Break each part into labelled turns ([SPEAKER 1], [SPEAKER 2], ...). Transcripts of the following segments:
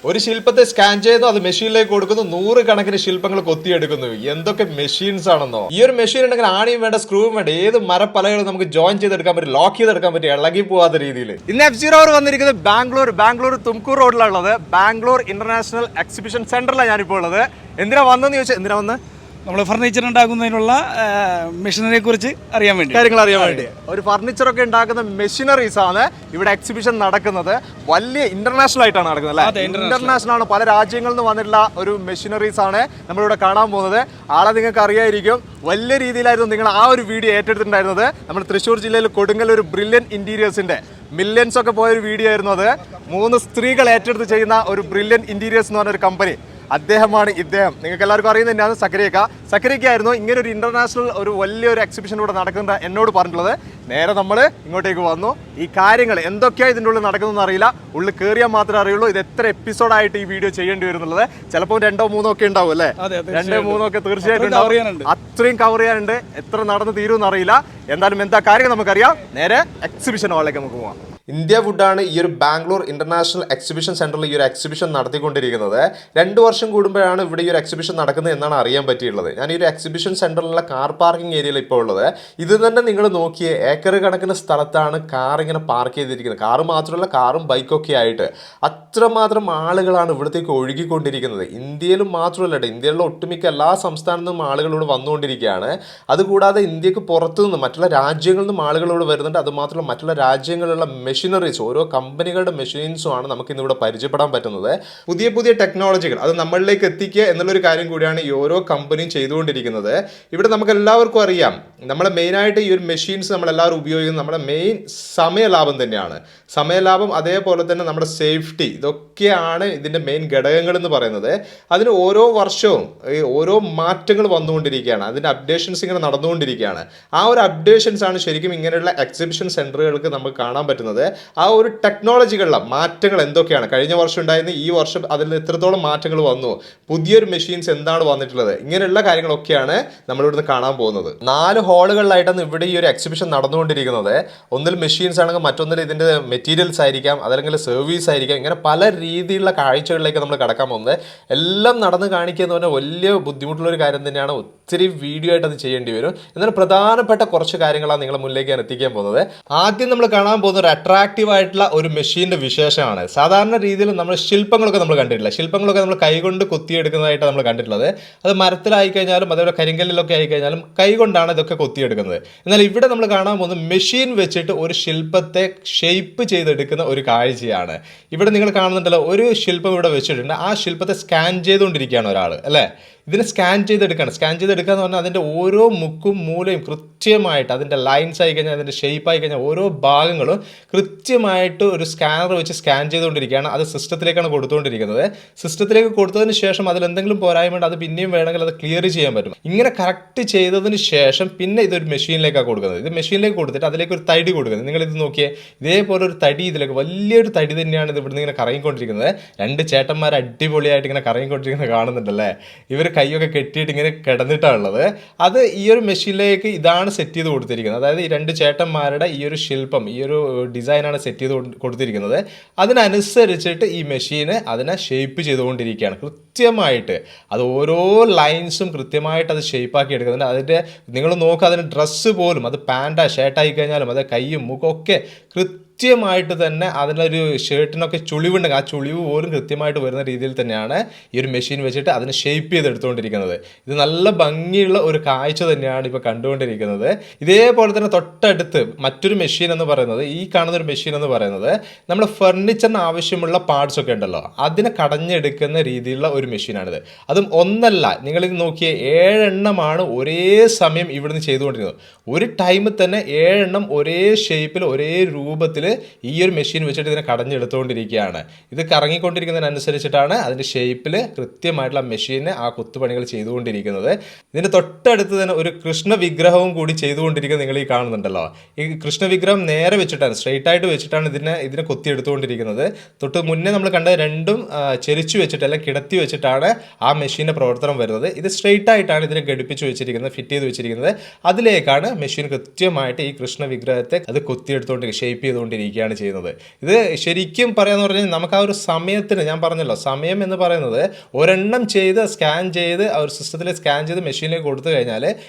[SPEAKER 1] ഒരു ശില്പത്തെ സ്കാൻ ചെയ്തു അത് മെഷീനിലേക്ക് കൊടുക്കുന്നു, 100 കണക്കിന് ശില്പങ്ങൾ കൊത്തിയെടുക്കുന്നു. എന്തൊക്കെ മെഷീൻസ് ആണെന്നോ. ഈ ഒരു മെഷീൻ ഉണ്ടെങ്കിൽ ആണിയും വേണ്ട, സ്ക്രൂവും വേണ്ട, ഏത് മരപ്പലകളും നമുക്ക് ജോയിൻ ചെയ്തെടുക്കാൻ പറ്റും, ലോക്ക് ചെയ്തെടുക്കാൻ പറ്റും, ഇളകി പോവാത്ത രീതിയിൽ. ഇന്ന് F0 വന്നിരിക്കുന്നത് ബാംഗ്ലൂർ തുംകൂർ റോഡിലുള്ളത് ബാംഗ്ലൂർ ഇന്റർനാഷണൽ എക്സിബിഷൻ സെന്ററിലാണ് ഞാനിപ്പോൾ ഉള്ളത്. എന്തിനാ വന്നെന്ന് ചോദിച്ചാൽ, എന്തിനാ വന്ന്
[SPEAKER 2] നമ്മൾ ഫർണിച്ചർ ഉണ്ടാക്കുന്നതിനുള്ള മെഷീനറിയെ കുറിച്ച് അറിയാൻ വേണ്ടി,
[SPEAKER 1] കാര്യങ്ങൾ അറിയാൻ വേണ്ടി. ഒരു ഫർണിച്ചറൊക്കെ ഉണ്ടാക്കുന്ന മെഷീനറീസ് ആണ് ഇവിടെ എക്സിബിഷൻ നടക്കുന്നത്. വലിയ ഇന്റർനാഷണൽ ആയിട്ടാണ് നടക്കുന്നത് അല്ലേ? ഇന്റർനാഷണൽ ആണ്, പല രാജ്യങ്ങളിൽ നിന്ന് വന്നിട്ടുള്ള ഒരു മെഷീനറീസ് ആണ് നമ്മളിവിടെ കാണാൻ പോകുന്നത്. ആളെ നിങ്ങൾക്ക് അറിയായിരിക്കും, വലിയ രീതിയിലായിരുന്നു നിങ്ങൾ ആ ഒരു വീഡിയോ ഏറ്റെടുത്തിട്ടുണ്ടായിരുന്നത്. നമ്മൾ തൃശ്ശൂർ ജില്ലയിൽ കൊടുങ്ങല്ലൂർ ബ്രില്യൻ ഇന്റീരിയേഴ്സിന്റെ മില്യൻസ് ഒക്കെ പോയൊരു വീഡിയോ ആയിരുന്നു അത്. 3 സ്ത്രീകൾ ഏറ്റെടുത്ത് ചെയ്യുന്ന ഒരു ബ്രില്യൻ ഇന്റീരിയേഴ്സ് എന്ന് പറഞ്ഞൊരു കമ്പനി, അദ്ദേഹമാണ് ഇദ്ദേഹം. നിങ്ങൾക്ക് എല്ലാവർക്കും അറിയുന്നത് തന്നെയാണ് സക്കരയ്ക്കായിരുന്നു ഇങ്ങനെ ഒരു ഇന്റർനാഷണൽ ഒരു വലിയൊരു എക്സിബിഷൻ ഇവിടെ നടക്കുന്നത് എന്നോട് പറഞ്ഞിട്ടുള്ളത്. നേരെ നമ്മൾ ഇങ്ങോട്ടേക്ക് വന്നു. ഈ കാര്യങ്ങൾ എന്തൊക്കെയാണ് ഇതിൻ്റെ ഉള്ളിൽ നടക്കുന്നതെന്ന് അറിയില്ല, ഉള്ളിൽ കയറിയാൽ മാത്രമേ അറിയുള്ളൂ. ഇത് എത്ര എപ്പിസോഡായിട്ട് ഈ വീഡിയോ ചെയ്യേണ്ടി വരുന്നുള്ളത്. ചിലപ്പോൾ 2 3 ഒക്കെ ഉണ്ടാവും അല്ലേ? 2 3 ഒക്കെ തീർച്ചയായിട്ടും ഉണ്ടാവും. അത്രയും കവർ ചെയ്യാനുണ്ട്. എത്ര നടന്ന് തീരുമെന്ന് അറിയില്ല. എന്തായാലും എന്താ കാര്യങ്ങൾ നമുക്കറിയാം. നേരെ എക്സിബിഷൻ ഹാളിലേക്ക് നമുക്ക് പോകാം. ഇന്ത്യ വുഡാണ് ഈ ഒരു ബാംഗ്ലൂർ ഇന്റർനാഷണൽ എക്സിബിഷൻ സെന്ററിൽ ഈ ഒരു എക്സിബിഷൻ നടത്തിക്കൊണ്ടിരിക്കുന്നത്. 2 വർഷം കൂടുമ്പോഴാണ് ഇവിടെ ഈ ഒരു എക്സിബിഷൻ നടക്കുന്നത് എന്നാണ് അറിയാൻ പറ്റിയിട്ടുള്ളത്. ഞാൻ ഈ ഒരു എക്സിബിഷൻ സെന്ററിലുള്ള കാർ പാർക്കിംഗ് ഏരിയയിൽ ഇപ്പോൾ ഉള്ളത്. ഇത് തന്നെ നിങ്ങൾ നോക്കിയേ, ഏക്കർ കണക്കിന് സ്ഥലത്താണ് കാർ ഇങ്ങനെ പാർക്ക് ചെയ്തിരിക്കുന്നത്. കാറ് മാത്രമല്ല, കാറും ബൈക്കൊക്കെ ആയിട്ട് അത്രമാത്രം ആളുകളാണ് ഇവിടത്തേക്ക് ഒഴുകിക്കൊണ്ടിരിക്കുന്നത്. ഇന്ത്യയിലും മാത്രമല്ല, ഇന്ത്യയിലുള്ള ഒട്ടുമിക്ക എല്ലാ സംസ്ഥാനത്തു നിന്നും ആളുകൾ ഇവിടെ വന്നുകൊണ്ടിരിക്കുകയാണ്. അതുകൂടാതെ ഇന്ത്യക്ക് പുറത്തു നിന്ന് മറ്റുള്ള രാജ്യങ്ങളിൽ നിന്നും ആളുകൾ ഇവിടെ വരുന്നുണ്ട്. അതുമാത്രമല്ല, മറ്റുള്ള രാജ്യങ്ങളിലുള്ള മെഷീനറീസ്, ഓരോ കമ്പനികളുടെ മെഷീൻസും ആണ് നമുക്ക് ഇന്നിവിടെ പരിചയപ്പെടാൻ പറ്റുന്നത്. പുതിയ പുതിയ ടെക്നോളജികൾ അത് നമ്മളിലേക്ക് എത്തിക്കുക എന്നുള്ളൊരു കാര്യം കൂടിയാണ് ഈ ഓരോ കമ്പനിയും ചെയ്തുകൊണ്ടിരിക്കുന്നത്. ഇവിടെ നമുക്ക് എല്ലാവർക്കും അറിയാം, നമ്മളെ മെയിനായിട്ട് ഈ ഒരു മെഷീൻസ് നമ്മളെല്ലാവരും ഉപയോഗിക്കുന്നത് നമ്മുടെ മെയിൻ സമയലാഭം തന്നെയാണ്. സമയലാഭം, അതേപോലെ തന്നെ നമ്മുടെ സേഫ്റ്റി, ഇതൊക്കെയാണ് ഇതിൻ്റെ മെയിൻ ഘടകങ്ങൾ എന്ന് പറയുന്നത്. അതിന് ഓരോ വർഷവും ഓരോ മാറ്റങ്ങൾ വന്നുകൊണ്ടിരിക്കുകയാണ്, അതിൻ്റെ അപ്ഡേഷൻസ് ഇങ്ങനെ നടന്നുകൊണ്ടിരിക്കുകയാണ്. ആ ഒരു അപ്ഡേഷൻസ് ആണ് ശരിക്കും ഇങ്ങനെയുള്ള എക്സിബിഷൻ സെൻറ്ററുകൾക്ക് നമുക്ക് കാണാൻ പറ്റുന്നത്. ആ ഒരു ടെക്നോളജികളുടെ മാറ്റങ്ങൾ എന്തൊക്കെയാണ്, കഴിഞ്ഞ വർഷം ഉണ്ടായിരുന്ന ഈ വർഷം അതിൽ എത്രത്തോളം മാറ്റങ്ങൾ വന്നു, പുതിയൊരു മെഷീൻസ് എന്താണ് വന്നിട്ടുള്ളത്, ഇങ്ങനെയുള്ള കാര്യങ്ങളൊക്കെയാണ് നമ്മളിവിടുന്ന് കാണാൻ പോകുന്നത്. 4 ഹാളുകളിലായിട്ടാണ് ഇവിടെ ഈ ഒരു എക്സിബിഷൻ നടന്നുകൊണ്ടിരിക്കുന്നത്. ഒന്നിൽ മെഷീൻസ് ആണെങ്കിൽ മറ്റൊന്നിൽ ഇതിൻ്റെ മെറ്റീരിയൽസ് ആയിരിക്കാം, അതല്ലെങ്കിൽ സർവീസ് ആയിരിക്കാം. ഇങ്ങനെ പല രീതിയിലുള്ള കാഴ്ചകളിലേക്ക് നമ്മൾ കടക്കാൻ പോകുന്നത്. എല്ലാം നടന്ന് കാണിക്കുക എന്ന് പറഞ്ഞാൽ വലിയ ബുദ്ധിമുട്ടുള്ളൊരു കാര്യം തന്നെയാണ്. ഒത്തിരി വീഡിയോ ആയിട്ട് അത് ചെയ്യേണ്ടി വരും. എന്നാൽ പ്രധാനപ്പെട്ട കുറച്ച് കാര്യങ്ങളാണ് നിങ്ങളുടെ മുന്നിലേക്ക് ഞാൻ എത്തിക്കാൻ പോകുന്നത്. ആദ്യം നമ്മൾ കാണാൻ പോകുന്ന ഒരു അട്രാക്റ്റീവ് ആയിട്ടുള്ള ഒരു മെഷീൻ്റെ വിശേഷമാണ്. സാധാരണ രീതിയിൽ നമ്മൾ ശില്പങ്ങളൊക്കെ നമ്മൾ കണ്ടിട്ടില്ല. ശില്പങ്ങളൊക്കെ നമ്മൾ കൈകൊണ്ട് കൊത്തിയെടുക്കുന്നതായിട്ട് നമ്മൾ കണ്ടിട്ടുള്ളത്. അത് മരത്തിലായി കഴിഞ്ഞാലും അതേപോലെ കരിങ്കല്ലിലൊക്കെ ആയിക്കഴിഞ്ഞാലും കൈകൊണ്ടാണ് ഇതൊക്കെ കൊത്തിയെടുക്കുന്നത്. എന്നാൽ ഇവിടെ നമ്മൾ കാണാൻ പോകുന്നത് മെഷീൻ വെച്ചിട്ട് ഒരു ശില്പത്തെ ഷേപ്പ് ചെയ്തെടുക്കുന്ന ഒരു കാഴ്ചയാണ്. ഇവിടെ നിങ്ങൾ കാണുന്നുണ്ടല്ലോ, ഒരു ശില്പം ഇവിടെ വെച്ചിട്ടുണ്ട്. ആ ശില്പത്തെ സ്കാൻ ചെയ്തുകൊണ്ടിരിക്കുകയാണ് ഒരാൾ അല്ലേ. ഇതിനെ സ്കാൻ ചെയ്തെടുക്കുകയാണ്. സ്കാൻ ചെയ്തെടുക്കുക എന്ന് പറഞ്ഞാൽ അതിൻ്റെ ഓരോ മുക്കും മൂലയും കൃത്യമായിട്ട്, അതിൻ്റെ ലൈൻസ് ആയി കഴിഞ്ഞാൽ, അതിൻ്റെ ഷേപ്പ് ആയി കഴിഞ്ഞാൽ ഓരോ ഭാഗങ്ങളും കൃത്യമായിട്ട് ഒരു സ്കാനർ വെച്ച് സ്കാൻ ചെയ്തുകൊണ്ടിരിക്കുകയാണ്. അത് സിസ്റ്റത്തിലേക്കാണ് കൊടുത്തുകൊണ്ടിരിക്കുന്നത്. സിസ്റ്റത്തിലേക്ക് കൊടുത്തതിന് ശേഷം അതിൽ എന്തെങ്കിലും പോരായ്മയുണ്ട്, അത് പിന്നെയും വേണമെങ്കിൽ അത് ക്ലിയർ ചെയ്യാൻ പറ്റും. ഇങ്ങനെ കറക്റ്റ് ചെയ്തതിന് ശേഷം പിന്നെ ഇതൊരു മെഷീനിലേക്കാണ് കൊടുക്കുന്നത്. ഇത് മെഷീനിലേക്ക് കൊടുത്തിട്ട് അതിലേക്ക് ഒരു തടി കൊടുക്കുന്നത്. നിങ്ങളിത് നോക്കിയേ, ഇതേപോലെ ഒരു തടി, ഇതിലേക്ക് വലിയൊരു തടി തന്നെയാണ് ഇത് ഇവിടുന്ന് ഇങ്ങനെ കറങ്ങിക്കൊണ്ടിരിക്കുന്നത്. 2 ചേട്ടന്മാർ അടിപൊളിയായിട്ട് ഇങ്ങനെ കറങ്ങിക്കൊണ്ടിരിക്കുന്നത് കാണുന്നുണ്ടല്ലേ. ഇവർ കൈയൊക്കെ കെട്ടിയിട്ട് ഇങ്ങനെ കിടന്നിട്ടാണുള്ളത്. അത് ഈ ഒരു മെഷീനിലേക്ക് ഇതാണ് സെറ്റ് ചെയ്ത് കൊടുത്തിരിക്കുന്നത്. അതായത് ഈ 2 ചേട്ടന്മാരുടെ ഈ ഒരു ശില്പം, ഈ ഒരു ഡിസൈനാണ് സെറ്റ് ചെയ്ത് കൊടുത്തിരിക്കുന്നത്. അതിനനുസരിച്ചിട്ട് ഈ മെഷീന് അതിനെ ഷേപ്പ് ചെയ്തുകൊണ്ടിരിക്കുകയാണ് കൃത്യമായിട്ട്. അത് ഓരോ ലൈൻസും കൃത്യമായിട്ട് അത് ഷേപ്പാക്കി എടുക്കുന്നുണ്ട്. അതിൻ്റെ നിങ്ങൾ നോക്കുക, അതിൻ്റെ ഡ്രസ്സ് പോലും, അത് പാൻറ്റാ ഷർട്ടായി കഴിഞ്ഞാലും അത് കൈയും മുഖമൊക്കെ കൃത്യമായിട്ട് തന്നെ അതിനൊരു ഷർട്ടിനൊക്കെ ചുളിവുണ്ടെങ്കിൽ ആ ചുളിവ് പോലും കൃത്യമായിട്ട് വരുന്ന രീതിയിൽ തന്നെയാണ് ഈ ഒരു മെഷീൻ വെച്ചിട്ട് അതിനെ ഷേപ്പ് ചെയ്തെടുത്തുകൊണ്ടിരിക്കുന്നത്. ഇത് നല്ല ഭംഗിയുള്ള ഒരു കാഴ്ച തന്നെയാണ് ഇപ്പോൾ കണ്ടുകൊണ്ടിരിക്കുന്നത്. ഇതേപോലെ തന്നെ തൊട്ടടുത്ത് മറ്റൊരു മെഷീൻ എന്ന് പറയുന്നത്, ഈ കാണുന്ന ഒരു മെഷീൻ എന്ന് പറയുന്നത് നമ്മൾ ഫർണിച്ചറിന് ആവശ്യമുള്ള പാർട്സ് ഒക്കെ ഉണ്ടല്ലോ, അതിനെ കടഞ്ഞെടുക്കുന്ന രീതിയിലുള്ള ഒരു മെഷീനാണിത്. അതും ഒന്നല്ല, നിങ്ങളിത് നോക്കിയേ, 7 എണ്ണമാണ് ഒരേ സമയം ഇവിടുന്ന് ചെയ്തുകൊണ്ടിരിക്കുന്നത്. ഒരു ടൈമിൽ തന്നെ 7 എണ്ണം ഒരേ ഷേപ്പിൽ ഒരേ രൂപത്തിൽ ഈ ഒരു മെഷീൻ വെച്ചിട്ട് ഇതിനെ കടഞ്ഞെടുത്തുകൊണ്ടിരിക്കുകയാണ്. ഇത് കറങ്ങിക്കൊണ്ടിരിക്കുന്നതിനനുസരിച്ചിട്ടാണ് അതിൻ്റെ ഷേപ്പിൽ കൃത്യമായിട്ടുള്ള മെഷീന് ആ കുത്തുപണികൾ ചെയ്തുകൊണ്ടിരിക്കുന്നത്. ഇതിൻ്റെ തൊട്ടടുത്ത് തന്നെ ഒരു കൃഷ്ണ വിഗ്രഹവും കൂടി ചെയ്തുകൊണ്ടിരിക്കുന്നത് നിങ്ങൾ ഈ കാണുന്നുണ്ടല്ലോ. ഈ കൃഷ്ണ വിഗ്രഹം നേരെ വെച്ചിട്ടാണ്, സ്ട്രെയിറ്റ് ആയിട്ട് വെച്ചിട്ടാണ് ഇതിനെ കൊത്തിയെടുത്തുകൊണ്ടിരിക്കുന്നത്. തൊട്ട് മുന്നേ നമ്മൾ കണ്ട രണ്ടും ചെരിച്ചു വെച്ചിട്ട് അല്ലെങ്കിൽ കിടത്തി വെച്ചിട്ടാണ് ആ മെഷീൻ്റെ പ്രവർത്തനം വരുന്നത്. ഇത് സ്ട്രെയിറ്റ് ആയിട്ടാണ് ഇതിനെ ഘടിപ്പിച്ച് വെച്ചിരിക്കുന്നത്, ഫിറ്റ് ചെയ്ത് വെച്ചിരിക്കുന്നത്. അതിലേക്കാണ് മെഷീൻ കൃത്യമായിട്ട് ഈ കൃഷ്ണ വിഗ്രഹത്തെ അത് കൊത്തിയെടുത്തുകൊണ്ട് ഷേപ്പ് ചെയ്തുകൊണ്ടിരിക്കുന്നത്. നടന്നുകൊണ്ടിരിക്കുകയാണ് ചെയ്യുന്നത്. ഇത് ശരിക്കും പറയാന്ന് പറഞ്ഞാൽ നമുക്ക് ആ ഒരു സമയത്തിന്, ഞാൻ പറഞ്ഞല്ലോ സമയം എന്ന് പറയുന്നത് ഒരെണ്ണം ചെയ്ത് സ്കാൻ ചെയ്ത് ആ ഒരു സിസ്റ്റത്തിൽ സ്കാൻ ചെയ്ത് മെഷീനിലേക്ക് കൊടുത്തു കഴിഞ്ഞാൽ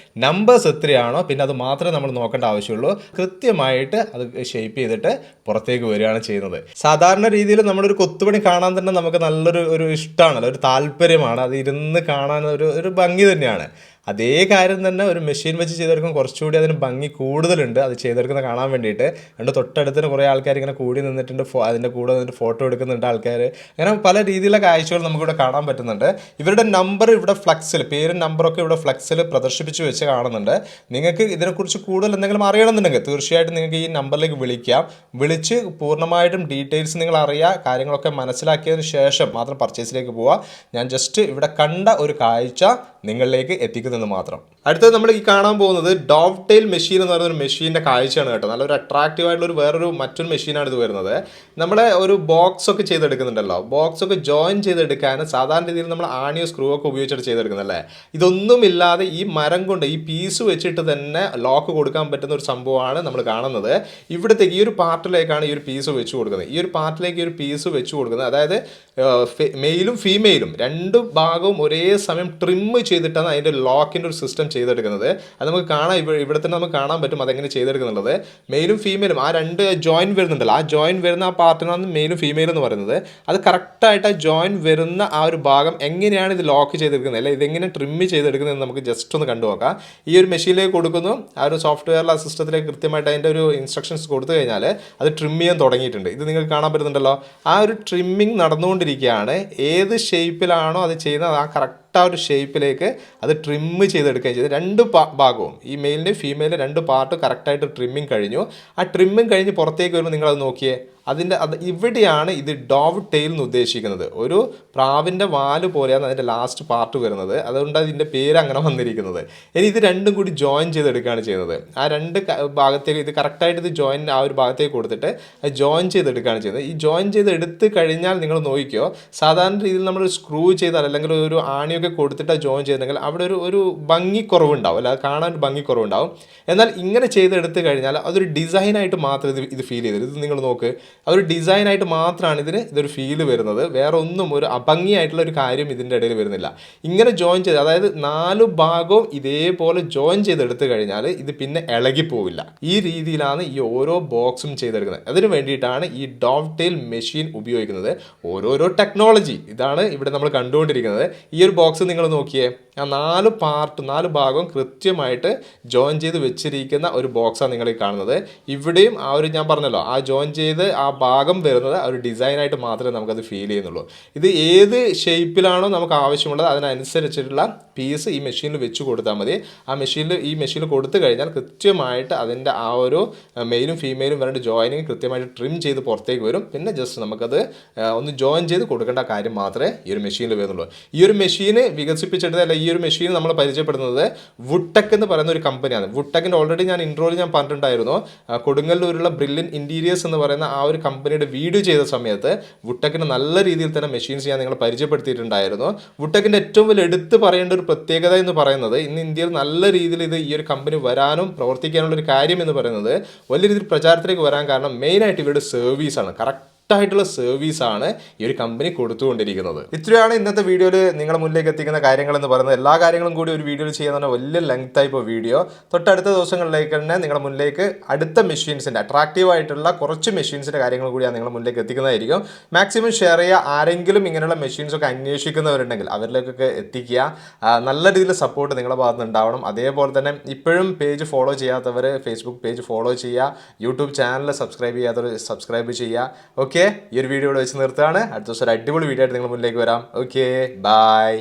[SPEAKER 1] നമ്പേഴ്സ് എത്രയാണോ പിന്നെ അത് മാത്രമേ നമ്മൾ നോക്കേണ്ട ആവശ്യമുള്ളൂ. കൃത്യമായിട്ട് അത് ഷേപ്പ് ചെയ്തിട്ട് പുറത്തേക്ക് വരികയാണ് ചെയ്യുന്നത്. സാധാരണ രീതിയിൽ നമ്മളൊരു കൊത്തുപണി കാണാൻ തന്നെ നമുക്ക് നല്ലൊരു ഇഷ്ടമാണല്ലോ, ഒരു താല്പര്യമാണ്, അത് ഇരുന്ന് കാണാൻ ഒരു ഭംഗി തന്നെയാണ്. അതേ കാര്യം തന്നെ ഒരു മെഷീൻ വെച്ച് ചെയ്തെടുക്കുമ്പോൾ കുറച്ചുകൂടി അതിന് ഭംഗി കൂടുതലുണ്ട്. അത് ചെയ്തെടുക്കുന്ന കാണാൻ വേണ്ടിയിട്ട് തൊട്ടടുത്തിന് കുറേ ആൾക്കാർ ഇങ്ങനെ കൂടി നിന്നിട്ടുണ്ട്, അതിൻ്റെ കൂടെ നിന്നിട്ട് ഫോട്ടോ എടുക്കുന്നുണ്ട് ആൾക്കാർ. അങ്ങനെ പല രീതിയിലുള്ള കാഴ്ചകൾ നമുക്കിവിടെ കാണാൻ പറ്റുന്നുണ്ട്. ഇവരുടെ നമ്പർ ഇവിടെ ഫ്ലക്സിൽ, പേരും നമ്പറൊക്കെ ഇവിടെ ഫ്ലക്സിൽ പ്രദർശിപ്പിച്ച് വെച്ച് കാണുന്നുണ്ട്. നിങ്ങൾക്ക് ഇതിനെക്കുറിച്ച് കൂടുതൽ എന്തെങ്കിലും അറിയണമെന്നുണ്ടെങ്കിൽ തീർച്ചയായിട്ടും നിങ്ങൾക്ക് ഈ നമ്പറിലേക്ക് വിളിക്കാം. വിളിച്ച് പൂർണ്ണമായിട്ടും ഡീറ്റെയിൽസ് നിങ്ങൾ അറിയുക, കാര്യങ്ങളൊക്കെ മനസ്സിലാക്കിയതിന് ശേഷം മാത്രം പർച്ചേസിലേക്ക് പോവുക. ഞാൻ ജസ്റ്റ് ഇവിടെ കണ്ട ഒരു കാഴ്ച നിങ്ങളിലേക്ക് എത്തിക്കുന്നതെന്ന് മാത്രം. അടുത്തത് നമ്മൾ ഈ കാണാൻ പോകുന്നത് ഡോവ് ടെയിൽ മെഷീൻ എന്ന് പറയുന്ന ഒരു മെഷീൻ്റെ കാഴ്ചയാണ് കേട്ടോ. നല്ലൊരു അട്രാക്റ്റീവ് ആയിട്ടുള്ള മറ്റൊരു മെഷീനാണ് ഇത് വരുന്നത്. നമ്മളെ ഒരു ബോക്സ് ഒക്കെ ചെയ്തെടുക്കുന്നുണ്ടല്ലോ, ബോക്സ് ഒക്കെ ജോയിൻ ചെയ്തെടുക്കാൻ സാധാരണ രീതിയിൽ നമ്മൾ ആണിയോ സ്ക്രൂ ഒക്കെ ഉപയോഗിച്ചിട്ട് ചെയ്തെടുക്കുന്നല്ലേ. ഇതൊന്നുമില്ലാതെ ഈ മരം കൊണ്ട് ഈ പീസ് വെച്ചിട്ട് തന്നെ ലോക്ക് കൊടുക്കാൻ പറ്റുന്ന ഒരു സംഭവമാണ് നമ്മൾ കാണുന്നത്. ഇവിടത്തേക്ക് ഈ ഒരു പാർട്ടിലേക്കാണ് ഈ ഒരു പീസ് വെച്ച് കൊടുക്കുന്നത്. ഈ ഒരു പാർട്ടിലേക്ക് ഈ ഒരു പീസ് വെച്ച് കൊടുക്കുന്നത്, അതായത് മെയിലും ഫീമെയിലും രണ്ട് ഭാഗവും ഒരേ സമയം ട്രിം ചെയ്തിട്ടാണ് അതിൻ്റെ ലോക്കിൻ്റെ ഒരു സിസ്റ്റം ചെയ്തെടുക്കുന്നത്. അത് നമുക്ക് കാണാം, ഇവിടെ തന്നെ നമുക്ക് കാണാൻ പറ്റും അതെങ്ങനെ ചെയ്തെടുക്കുന്നുള്ളത്. മെയിലും ഫീമെയിലും ആ രണ്ട് ജോയിൻ വരുന്നുണ്ടല്ലോ, ആ ജോയിൻ വരുന്ന ആ പാർട്ടിനാണ് മെയിലും ഫീമെയിലും എന്ന് പറയുന്നത്. അത് കറക്റ്റായിട്ട് ആ ജോയിൻ വരുന്ന ആ ഒരു ഭാഗം എങ്ങനെയാണ് ഇത് ലോക്ക് ചെയ്തെടുക്കുന്നത്, അല്ലെ ഇതെങ്ങനെ ട്രിം ചെയ്തെടുക്കുന്നത് നമുക്ക് ജസ്റ്റ് ഒന്ന് കണ്ടു നോക്കാം. ഈ ഒരു മെഷീനിലേക്ക് കൊടുക്കുന്നു, ആ ഒരു സോഫ്റ്റ്വെയറിലെ സിസ്റ്റത്തിലേക്ക് കൃത്യമായിട്ട് അതിൻ്റെ ഒരു ഇൻസ്ട്രക്ഷൻസ് കൊടുത്തു കഴിഞ്ഞാൽ അത് ട്രിം ചെയ്യാൻ തുടങ്ങിയിട്ടുണ്ട്. ഇത് നിങ്ങൾക്ക് കാണാൻ പറ്റുന്നുണ്ടല്ലോ, ആ ഒരു ട്രിമ്മിങ് നടന്നുകൊണ്ടിരിക്കുകയാണ്. ഏത് ഷേപ്പിലാണോ അത് ചെയ്യുന്നത് ആ കറക്റ്റ് ആ ഒരു ഷേപ്പിലേക്ക് അത് ട്രിം ചെയ്തെടുക്കുകയും ചെയ്ത് രണ്ട് ഭാഗവും ഈ മെയിലിൻ്റെ ഫീമെയിലിൻ്റെ രണ്ട് പാർട്ട് കറക്റ്റായിട്ട് ട്രിമ്മിങ് കഴിഞ്ഞു. ആ ട്രിമ്മിങ് കഴിഞ്ഞ് പുറത്തേക്ക് വരുമ്പോൾ നിങ്ങളത് നോക്കിയേ, ഇവിടെയാണ് ഇത് ഡോവ് ടെയിൽ എന്ന് ഉദ്ദേശിക്കുന്നത്. ഒരു പ്രാവിൻ്റെ വാല് പോലെയാണ് അതിൻ്റെ ലാസ്റ്റ് പാർട്ട് വരുന്നത്, അതുകൊണ്ട് അതിൻ്റെ പേര് അങ്ങനെ വന്നിരിക്കുന്നത്. ഇനി ഇത് രണ്ടും കൂടി ജോയിൻ ചെയ്തെടുക്കുകയാണ് ചെയ്യുന്നത്. ആ രണ്ട് ഭാഗത്തേക്ക് ഇത് കറക്റ്റായിട്ട് ഇത് ജോയിൻ ആ ഒരു ഭാഗത്തേക്ക് കൊടുത്തിട്ട് അത് ജോയിൻ ചെയ്തെടുക്കുകയാണ് ചെയ്യുന്നത്. ഈ ജോയിൻ ചെയ്ത് എടുത്ത് കഴിഞ്ഞാൽ നിങ്ങൾ നോക്കിക്കോ, സാധാരണ രീതിയിൽ നമ്മൾ സ്ക്രൂ ചെയ്താൽ അല്ലെങ്കിൽ ഒരു ആണിയൊക്കെ കൊടുത്തിട്ട് ജോയിൻ ചെയ്തെങ്കിൽ അവിടെ ഒരു ഭംഗിക്കുറവുണ്ടാവും, അല്ല കാണാൻ ഒരു ഭംഗിക്കുറവുണ്ടാവും. എന്നാൽ ഇങ്ങനെ ചെയ്തെടുത്ത് കഴിഞ്ഞാൽ അതൊരു ഡിസൈനായിട്ട് മാത്രം ഇത് ഫീൽ ചെയ്തത്. ഇത് നിങ്ങൾ നോക്ക്, അതൊരു ഡിസൈനായിട്ട് മാത്രമാണ് ഇതൊരു ഫീല് വരുന്നത്. വേറെ ഒന്നും ഒരു അഭംഗിയായിട്ടുള്ള ഒരു കാര്യം ഇതിൻ്റെ ഇടയിൽ വരുന്നില്ല. ഇങ്ങനെ ജോയിൻ ചെയ്ത്, അതായത് 4 ഭാഗവും ഇതേപോലെ ജോയിൻ ചെയ്തെടുത്ത് കഴിഞ്ഞാൽ ഇത് പിന്നെ ഇളകിപ്പോവില്ല. ഈ രീതിയിലാണ് ഈ ഓരോ ബോക്സും ചെയ്തെടുക്കുന്നത്. അതിന് വേണ്ടിയിട്ടാണ് ഈ ഡോവ് ടെയിൽ മെഷീൻ ഉപയോഗിക്കുന്നത്. ഓരോരോ ടെക്നോളജി ഇതാണ് ഇവിടെ നമ്മൾ കണ്ടുകൊണ്ടിരിക്കുന്നത്. ഈ ഒരു ബോക്സ് നിങ്ങൾ നോക്കിയേ, ആ 4 ഭാഗവും കൃത്യമായിട്ട് ജോയിൻ ചെയ്ത് വെച്ചിരിക്കുന്ന ഒരു ബോക്സാണ് നിങ്ങൾ ഈ കാണുന്നത്. ഇവിടെയും ആ ഒരു ഞാൻ പറഞ്ഞല്ലോ, ആ ജോയിൻ ചെയ്ത് ആ ഭാഗം വരുന്നത് ആ ഒരു ഡിസൈനായിട്ട് മാത്രമേ നമുക്കത് ഫീൽ ചെയ്യുന്നുള്ളൂ. ഇത് ഏത് ഷേപ്പിലാണോ നമുക്ക് ആവശ്യമുള്ളത് അതിനനുസരിച്ചിട്ടുള്ള പീസ് ഈ മെഷീനിൽ വെച്ച് കൊടുത്താൽ മതി. ഈ മെഷീനിൽ കൊടുത്തു കഴിഞ്ഞാൽ കൃത്യമായിട്ട് അതിൻ്റെ ആ ഒരു മെയിലും ഫീമെയിലും വരേണ്ട ജോയിനിങ് കൃത്യമായിട്ട് ട്രിം ചെയ്ത് പുറത്തേക്ക് വരും. പിന്നെ ജസ്റ്റ് നമുക്കത് ഒന്ന് ജോയിൻ ചെയ്ത് കൊടുക്കേണ്ട കാര്യം മാത്രമേ ഈ ഒരു മെഷീനിൽ വരുന്നുള്ളൂ. ഈ ഒരു മെഷീന് വികസിപ്പിച്ചെടുത്ത, അല്ല ഈ ഒരു മെഷീൻ നമ്മൾ പരിചയപ്പെടുന്നത് വുഡ്ടെക് എന്ന് പറയുന്ന ഒരു കമ്പനിയാണ്. വുഡ്ടെക്കിൻ്റെ ഓൾറെഡി ഇൻട്രോയിൽ ഞാൻ പറഞ്ഞിട്ടുണ്ടായിരുന്നു. കൊടുങ്ങല്ലൂരിലുള്ള ബ്രില്യൻ ഇൻറ്റീരിയേഴ്സ് എന്ന് പറയുന്ന ആ ഒരു കമ്പനിയുടെ വീഡിയോ ചെയ്ത സമയത്ത് വുഡ്ടെക്കിന് നല്ല രീതിയിൽ തന്നെ മെഷീൻസ് ഞാൻ നിങ്ങൾ പരിചയപ്പെടുത്തിയിട്ടുണ്ടായിരുന്നു. വുഡ്ടെക്കിൻ്റെ ഏറ്റവും വലിയ എടുത്ത് പറയേണ്ട ഒരു പ്രത്യേകത എന്ന് പറയുന്നത്, ഇന്ന് ഇന്ത്യയിൽ നല്ല രീതിയിൽ ഈ ഒരു കമ്പനി വരാനും പ്രവർത്തിക്കാനുള്ള ഒരു കാര്യം എന്ന് പറയുന്നത്, വലിയ രീതിയിൽ പ്രചാരത്തിലേക്ക് വരാൻ കാരണം മെയിനായിട്ട് ഇവരുടെ സർവീസാണ്. ആയിട്ടുള്ള സർവീസാണ് ഈ ഒരു കമ്പനി കൊടുത്തുകൊണ്ടിരിക്കുന്നത്. ഇത്രയാണ് ഇന്നത്തെ വീഡിയോയിൽ നിങ്ങളുടെ മുന്നിലേക്ക് എത്തിക്കുന്ന കാര്യങ്ങൾ എന്ന് പറയുന്നത്. എല്ലാ കാര്യങ്ങളും കൂടി ഒരു വീഡിയോയിൽ ചെയ്യാൻ വലിയ ലെങ്ത് ആയി ഇപ്പോൾ വീഡിയോ. തൊട്ടടുത്ത ദിവസങ്ങളിലേക്ക് തന്നെ നിങ്ങളുടെ മുന്നിലേക്ക് അടുത്ത മെഷീൻസിൻ്റെ അട്രാക്റ്റീവ് ആയിട്ടുള്ള കുറച്ച് മെഷീൻസിൻ്റെ കാര്യങ്ങൾ കൂടി ഞാൻ നിങ്ങളുടെ മുന്നിലേക്ക് എത്തിക്കുന്നതായിരിക്കും. മാക്സിമം ഷെയർ ചെയ്യുക. ആരെങ്കിലും ഇങ്ങനെയുള്ള മെഷീൻസൊക്കെ അന്വേഷിക്കുന്നവരുണ്ടെങ്കിൽ അവരിലേക്കൊക്കെ എത്തിക്കുക. നല്ല രീതിയിൽ സപ്പോർട്ട് നിങ്ങളുടെ ഭാഗത്ത് നിന്ന് ഉണ്ടാവണം. അതേപോലെ തന്നെ ഇപ്പോഴും പേജ് ഫോളോ ചെയ്യാത്തവർ ഫേസ്ബുക്ക് പേജ് ഫോളോ ചെയ്യുക. യൂട്യൂബ് ചാനൽ സബ്സ്ക്രൈബ് ചെയ്യാത്തവർ സബ്സ്ക്രൈബ് ചെയ്യുക. ഓക്കെ, ഈ ഒരു വീഡിയോ ഇവിടെ വെച്ച് നിർത്തുകയാണ്. അടുത്ത ദിവസം ഒരു അടിപൊളി വീഡിയോ ആയിട്ട് നിങ്ങൾ മുന്നിലേക്ക് വരാം. Okay, by.